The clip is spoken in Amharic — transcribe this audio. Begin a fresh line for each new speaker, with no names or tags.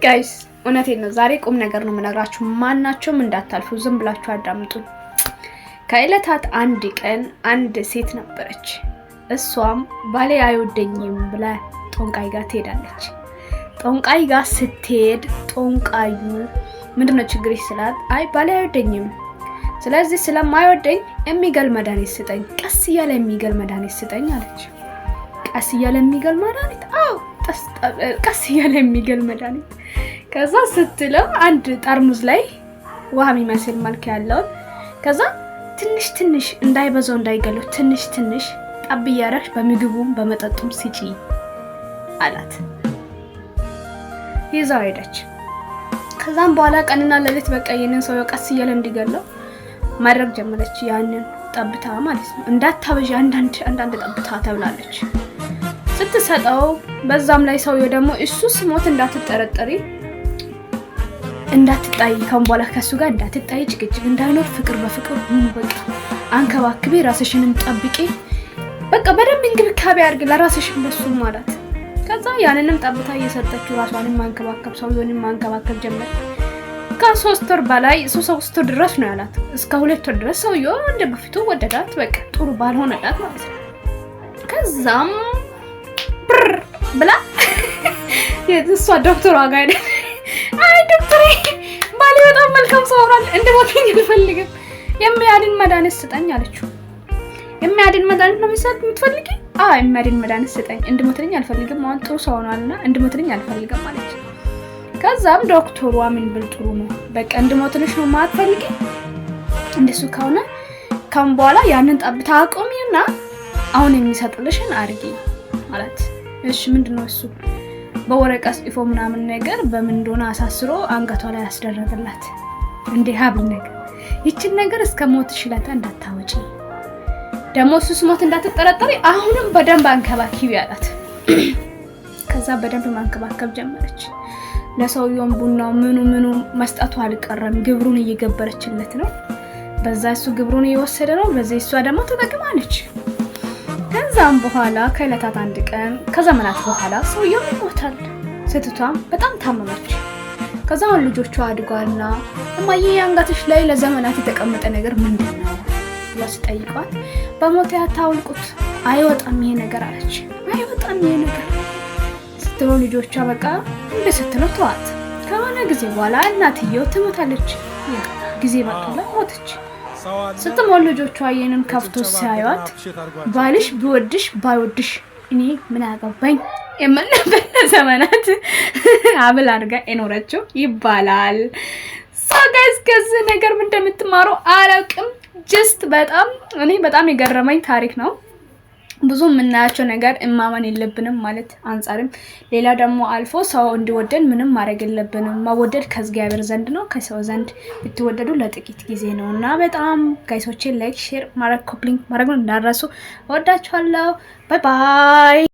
ጋይስ እውነቴን ነው። ዛሬ ቁም ነገር ነው የምነግራችሁ። ማናቸውም እንዳታልፉ ዝም ብላችሁ አዳምጡ። ከእለታት አንድ ቀን አንድ ሴት ነበረች። እሷም ባሌ አይወደኝም ብላ ጦንቃይ ጋር ትሄዳለች። ጦንቃይ ጋር ስትሄድ ጦንቃዩ ምንድነው ችግርሽ ስላት፣ አይ ባሌ አይወደኝም፣ ስለዚህ ስለማይወደኝ የሚገል መድኃኒት ስጠኝ፣ ቀስ እያለ የሚገል መድኃኒት ስጠኝ አለች። ቀስ እያለ የሚገል መድኃኒት? አዎ ቀስ እያለ የሚገል መድኃኒት። ከዛ ስትለው አንድ ጠርሙስ ላይ ውሃ የሚመስል መልክ ያለው ከዛ ትንሽ ትንሽ እንዳይበዛው እንዳይገለው ትንሽ ትንሽ ጠብ እያደረግሽ በምግቡም በመጠጡም ስጪ አላት። ይዛው ሄደች። ከዛም በኋላ ቀንና ሌሊት በቃ የነን ሰው ቀስ እያለ እንዲገለው ማድረግ ጀመረች። ያንን ጠብታ ማለት ነው እንዳታበጂ አንዳንድ ጠብታ ተብላለች ስትሰጠው። በዛም ላይ ሰውየው ደግሞ እሱ ስሞት እንዳትጠረጠሪ እንዳትጣይ ካሁን በኋላ ከሱ ጋር እንዳትጣይ ጭቅጭቅ እንዳይኖር ፍቅር በፍቅር ሁኑ፣ በቃ አንከባክቢ፣ ራስሽንም ጠብቂ፣ በቃ በደንብ እንክብካቤ አድርጊ ለራስሽም በሱ ማለት። ከዛ ያንንም ጠብታ እየሰጠችው ራሷንም ማንከባከብ ሰውየውንም ማንከባከብ ጀመረ። ከ3 ወር በላይ 3 ወር ድረስ ነው ያላት። እስከ 2 ወር ድረስ ሰውየው እንደ በፊቱ ወደዳት፣ በቃ ጥሩ ባልሆነላት ማለት ነው። ከዛም ብር ብላ የእሷ ዶክተሯ ጋር ሄደ። አይ ዶክተሬ ባሌ በጣም መልካም ሰው ሆኗል፣ እንደሞተኝ አልፈልግም፣ የሚያድን መድኃኒት ስጠኝ አለችው። የሚያድን መድኃኒት ነው የምትፈልጊ? አዎ የሚያድን መድኃኒት ስጠኝ፣ እንድሞተኝ አልፈልግም፣ አሁን ጥሩ ሰው ሆኗልና እንድሞተኝ አልፈልግም አለች። ከዛም ዶክተሯ ምን ብል ጥሩ ነው በቃ እንድሞትልሽ ነው ማትፈልጊ? እንደሱ ከሆነ ካሁን በኋላ ያንን ጠብታ አቆሚና አሁን የሚሰጥልሽን አድርጊ ማለት። እሺ ምንድነው እሱ? በወረቀት ጽፎ ምናምን ነገር በምን እንደሆነ አሳስሮ አንገቷ ላይ ያስደረገላት እንደ ሀብል ነገር። ይችን ነገር እስከ ሞት ሽለታ እንዳታወጪ፣ ደግሞ እሱ ስሞት እንዳትጠረጠሪ፣ አሁንም በደንብ አንከባክቢ አላት። ከዛ በደንብ ማንከባከብ ጀመረች። ለሰውየው ቡናው ምኑ መስጠቱ አልቀረም፣ ግብሩን እየገበረችለት ነው። በዛ እሱ ግብሩን እየወሰደ ነው፣ በዚህ እሷ ደግሞ ተጠቅማለች። ከዛም በኋላ ከእለታት አንድ ቀን ከዘመናት በኋላ ሰውየው ይሞታል። ሴቷም በጣም ታመመች። ከዛም ልጆቿ አድጓልና እማዬ አንገትሽ ላይ ለዘመናት የተቀመጠ ነገር ምንድነው ብላ ስጠይቋት፣ በሞት ያታውልቁት አይወጣም ይሄ ነገር አለች። አይወጣም ይሄ ነገር ስትለው ልጆቿ በቃ እንደ ስትለው ተዋት። ከሆነ ጊዜ በኋላ እናትየው ትሞታለች። ጊዜ መጥቶላ ሞተች። ስትሞት ልጆቿ ይሄንን ከፍቶ ሲያዩት ባልሽ ቢወድሽ ባይወድሽ እኔ ምን አገባኝ የምንበት ዘመናት አብል አድርጋ የኖረችው ይባላል። ጋይስ ከዚህ ነገር ምን እንደምትማሩ አላውቅም። ጀስት በጣም የገረመኝ ታሪክ ነው። ብዙ የምናያቸው ነገር እማመን የለብንም ማለት አንጻርም፣ ሌላ ደግሞ አልፎ ሰው እንዲወደድ ምንም ማድረግ የለብንም። መወደድ ከእግዚአብሔር ዘንድ ነው፣ ከሰው ዘንድ ብትወደዱ ለጥቂት ጊዜ ነው። እና በጣም ጋይሶቼ ላይክ ሼር ማድረግ ኮፕሊንግ ማድረግ እንዳትረሱ። እወዳችኋለሁ። ባይ ባይ።